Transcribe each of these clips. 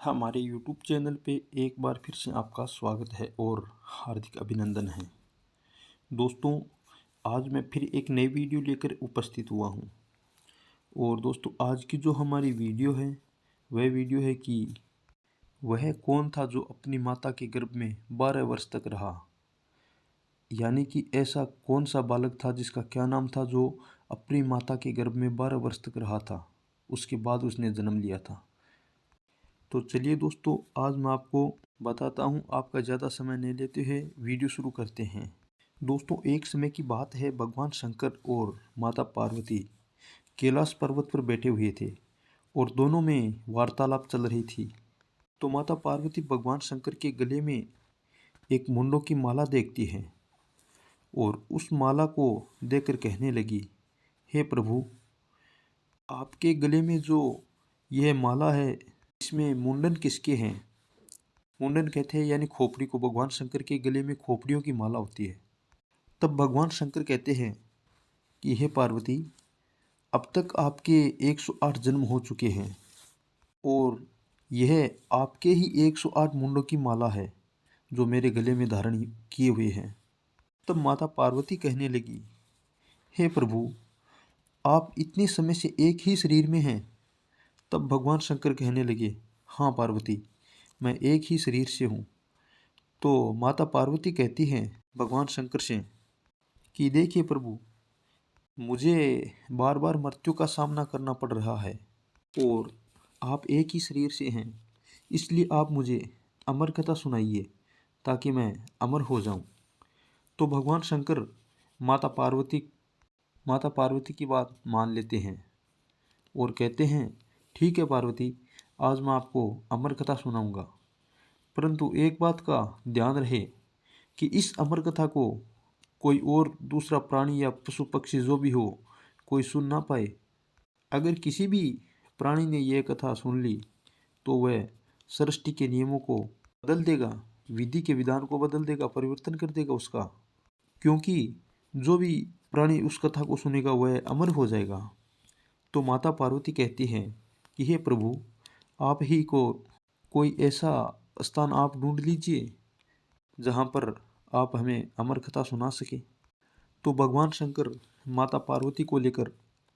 हमारे YouTube channel पे एक बार फिर से आपका स्वागत है और हार्दिक अभिनंदन है। दोस्तों, आज मैं फिर एक नई वीडियो लेकर उपस्थित हुआ हूँ। और दोस्तों, आज की जो हमारी वीडियो है वह वीडियो है कि वह कौन था जो अपनी माता के गर्भ में 12 वर्ष तक रहा। यानी कि ऐसा कौन सा बालक था जिसका क्या नाम था जो अपनी माता के गर्भ में 12 वर्ष तक रहा था, उसके बाद उसने जन्म लिया था। तो चलिए दोस्तों, आज मैं आपको बताता हूँ। आपका ज़्यादा समय नहीं लेते हुए वीडियो शुरू करते हैं। दोस्तों, एक समय की बात है, भगवान शंकर और माता पार्वती कैलाश पर्वत पर बैठे हुए थे और दोनों में वार्तालाप चल रही थी। तो माता पार्वती भगवान शंकर के गले में एक मुंडों की माला देखती है और उस माला को देखकर कहने लगी, हे प्रभु, आपके गले में जो यह माला है इसमें मुंडन किसके हैं? मुंडन कहते हैं यानी खोपड़ी को। भगवान शंकर के गले में खोपड़ियों की माला होती है। तब भगवान शंकर कहते हैं कि हे पार्वती, अब तक आपके 108 जन्म हो चुके हैं और यह आपके ही 108 मुंडों की माला है जो मेरे गले में धारण किए हुए हैं। तब माता पार्वती कहने लगी, हे प्रभु, आप इतने समय से एक ही शरीर में हैं। तब भगवान शंकर कहने लगे, हाँ पार्वती, मैं एक ही शरीर से हूँ। तो माता पार्वती कहती हैं भगवान शंकर से कि देखिए प्रभु, मुझे बार बार मृत्यु का सामना करना पड़ रहा है और आप एक ही शरीर से हैं, इसलिए आप मुझे अमर कथा सुनाइए ताकि मैं अमर हो जाऊं। तो भगवान शंकर माता पार्वती की बात मान लेते हैं और कहते हैं, ठीक है पार्वती, आज मैं आपको अमर कथा सुनाऊंगा, परंतु एक बात का ध्यान रहे कि इस अमर कथा को कोई और दूसरा प्राणी या पशु पक्षी जो भी हो कोई सुन ना पाए। अगर किसी भी प्राणी ने यह कथा सुन ली तो वह सृष्टि के नियमों को बदल देगा, विधि के विधान को बदल देगा, परिवर्तन कर देगा उसका। क्योंकि जो भी प्राणी उस कथा को सुनेगा वह अमर हो जाएगा। तो माता पार्वती कहती हैं कि हे प्रभु, आप ही को कोई ऐसा स्थान आप ढूंढ लीजिए जहाँ पर आप हमें अमर कथा सुना सके। तो भगवान शंकर माता पार्वती को लेकर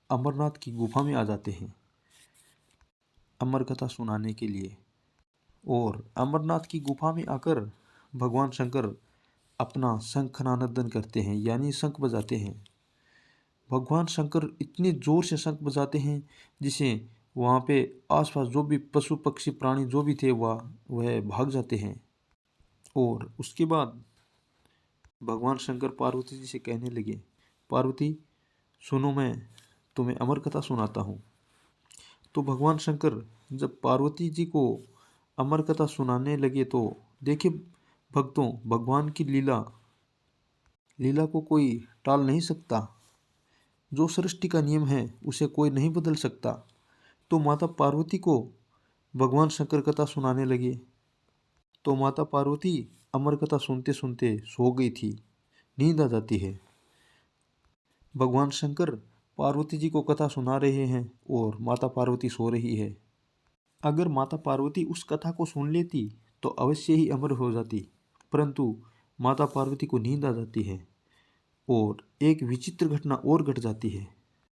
अमरनाथ की गुफा में आ जाते हैं अमर कथा सुनाने के लिए। और अमरनाथ की गुफा में आकर भगवान शंकर अपना शंखनादन करते हैं, यानी शंख बजाते हैं। भगवान शंकर इतने जोर से शंख बजाते हैं जिसे वहाँ पे आसपास जो भी पशु पक्षी प्राणी जो भी थे वह भाग जाते हैं। और उसके बाद भगवान शंकर पार्वती जी से कहने लगे, पार्वती सुनो, मैं तुम्हें अमर कथा सुनाता हूँ। तो भगवान शंकर जब पार्वती जी को अमर कथा सुनाने लगे तो देखिए भक्तों, भगवान की लीला को कोई टाल नहीं सकता। जो सृष्टि का नियम है उसे कोई नहीं बदल सकता। तो माता पार्वती को भगवान शंकर कथा सुनाने लगे। तो माता पार्वती अमर कथा सुनते सुनते सो गई थी, नींद आ जाती है। भगवान शंकर पार्वती जी को कथा सुना रहे हैं और माता पार्वती सो रही है। अगर माता पार्वती उस कथा को सुन लेती तो अवश्य ही अमर हो जाती, परंतु माता पार्वती को नींद आ जाती है। और एक विचित्र घटना और घट जाती है।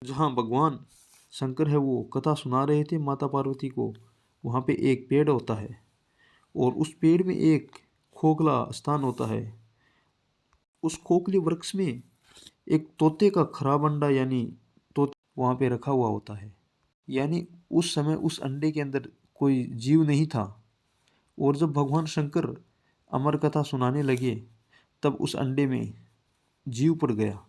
जहाँ भगवान शंकर है वो कथा सुना रहे थे माता पार्वती को, वहाँ पे एक पेड़ होता है और उस पेड़ में एक खोखला स्थान होता है। उस खोखले वृक्ष में एक तोते का खराब अंडा यानी तोता वहाँ पे रखा हुआ होता है। यानी उस समय उस अंडे के अंदर कोई जीव नहीं था। और जब भगवान शंकर अमर कथा सुनाने लगे तब उस अंडे में जीव पड़ गया।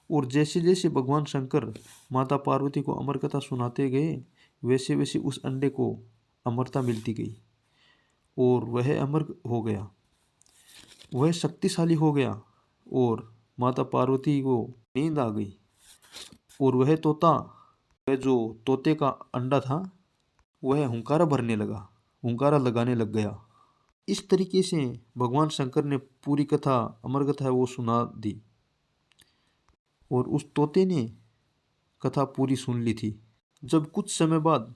और जैसे जैसे भगवान शंकर माता पार्वती को अमर कथा सुनाते गए वैसे वैसे उस अंडे को अमरता मिलती गई और वह अमर हो गया, वह शक्तिशाली हो गया। और माता पार्वती को नींद आ गई और वह जो तोते का अंडा था वह हुंकारा भरने लगा, हुंकारा लगाने लग गया। इस तरीके से भगवान शंकर ने पूरी कथा, अमर कथा है वो सुना दी और उस तोते ने कथा पूरी सुन ली थी। जब कुछ समय बाद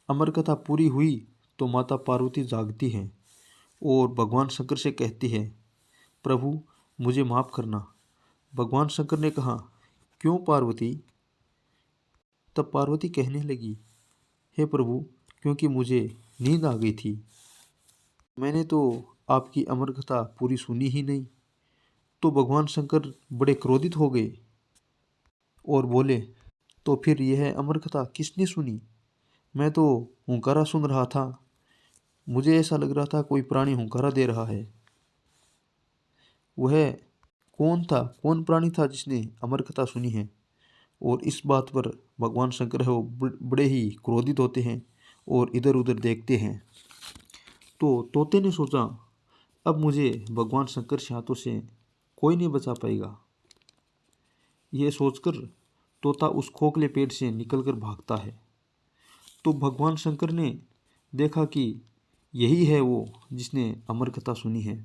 अमर कथा पूरी हुई तो माता पार्वती जागती हैं और भगवान शंकर से कहती है, प्रभु मुझे माफ़ करना। भगवान शंकर ने कहा, क्यों पार्वती? तब पार्वती कहने लगी, हे प्रभु, क्योंकि मुझे नींद आ गई थी। मैंने तो आपकी अमर कथा पूरी सुनी ही नहीं। तो भगवान शंकर बड़े क्रोधित हो गए और बोले, तो फिर यह अमर कथा किसने सुनी? मैं तो हुंकारा सुन रहा था। मुझे ऐसा लग रहा था कोई प्राणी हुंकारा दे रहा है। वह कौन था, कौन प्राणी था जिसने अमर कथा सुनी है? और इस बात पर भगवान शंकर है वो बड़े ही क्रोधित होते हैं और इधर उधर देखते हैं। तो तोते ने सोचा, अब मुझे भगवान शंकर के हाथों से कोई नहीं बचा पाएगा। यह सोचकर तोता उस खोखले पेड़ से निकलकर भागता है। तो भगवान शंकर ने देखा कि यही है वो जिसने अमर कथा सुनी है।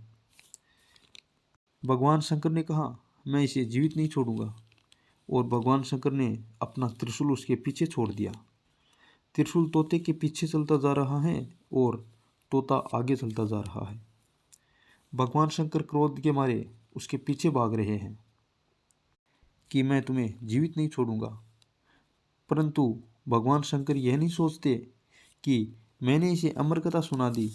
भगवान शंकर ने कहा, मैं इसे जीवित नहीं छोड़ूंगा। और भगवान शंकर ने अपना त्रिशूल उसके पीछे छोड़ दिया। त्रिशूल तोते के पीछे चलता जा रहा है और तोता आगे चलता जा रहा है। भगवान शंकर क्रोध के मारे उसके पीछे भाग रहे हैं कि मैं तुम्हें जीवित नहीं छोड़ूंगा। परंतु भगवान शंकर यह नहीं सोचते कि मैंने इसे अमर कथा सुना दी,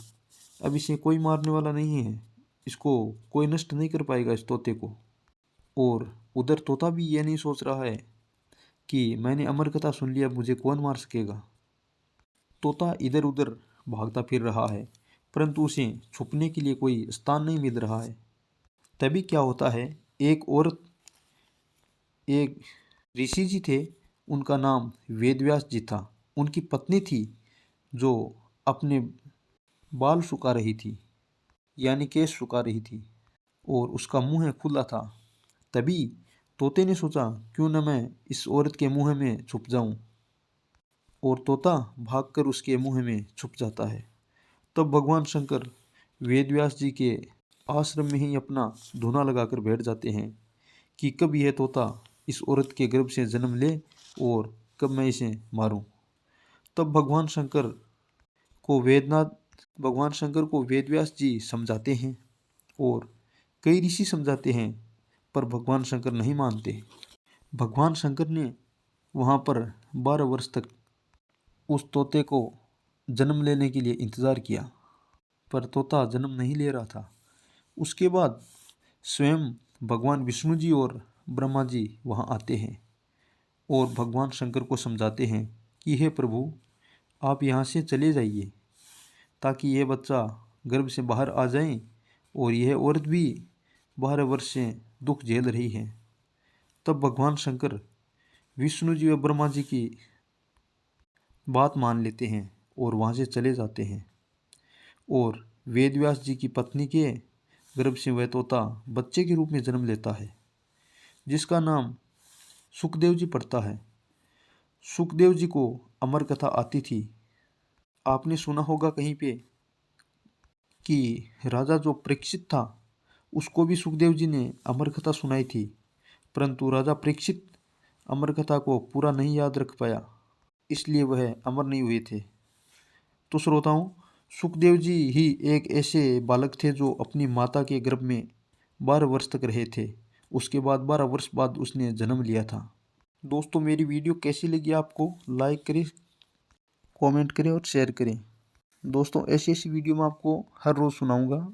अब इसे कोई मारने वाला नहीं है, इसको कोई नष्ट नहीं कर पाएगा इस तोते को। और उधर तोता भी यह नहीं सोच रहा है कि मैंने अमर कथा सुन लिया, मुझे कौन मार सकेगा। तोता इधर उधर भागता फिर रहा है, परंतु उसे छुपने के लिए कोई स्थान नहीं मिल रहा है। तभी क्या होता है, एक औरत, एक ऋषि जी थे, उनका नाम वेदव्यास जी था। उनकी पत्नी थी जो अपने बाल सुखा रही थी, यानी केश सुखा रही थी, और उसका मुंह खुला था। तभी तोते ने सोचा, क्यों न मैं इस औरत के मुंह में छुप जाऊं। और तोता भागकर उसके मुंह में छुप जाता है। तब भगवान शंकर वेदव्यास जी के आश्रम में ही अपना धूना लगाकर बैठ जाते हैं कि कब यह तोता इस औरत के गर्भ से जन्म ले और कब मैं इसे मारूं। तब भगवान शंकर को वेदव्यास जी समझाते हैं और कई ऋषि समझाते हैं, पर भगवान शंकर नहीं मानते। भगवान शंकर ने वहाँ पर 12 वर्ष तक उस तोते को जन्म लेने के लिए इंतज़ार किया, पर तोता जन्म नहीं ले रहा था। उसके बाद स्वयं भगवान विष्णु जी और ब्रह्मा जी वहाँ आते हैं और भगवान शंकर को समझाते हैं कि हे प्रभु, आप यहाँ से चले जाइए ताकि यह बच्चा गर्भ से बाहर आ जाए और यह औरत भी 12 वर्ष से दुख झेल रही है। तब भगवान शंकर विष्णु जी और ब्रह्मा जी की बात मान लेते हैं और वहाँ से चले जाते हैं। और वेदव्यास जी की पत्नी के गर्भ से वह तोता बच्चे के रूप में जन्म लेता है, जिसका नाम सुखदेव जी पड़ता है। सुखदेव जी को अमर कथा आती थी। आपने सुना होगा कहीं पे कि राजा जो परीक्षित था, उसको भी सुखदेव जी ने अमर कथा सुनाई थी, परंतु राजा परीक्षित अमर कथा को पूरा नहीं याद रख पाया, इसलिए वह अमर नहीं हुए थे। तो श्रोताओं, सुखदेव जी ही एक ऐसे बालक थे जो अपनी माता के गर्भ में 12 वर्ष तक रहे थे। उसके बाद 12 वर्ष बाद उसने जन्म लिया था। दोस्तों, मेरी वीडियो कैसी लगी आपको? लाइक करें, कमेंट करें और शेयर करें। दोस्तों, ऐसी ऐसी वीडियो मैं आपको हर रोज़ सुनाऊंगा।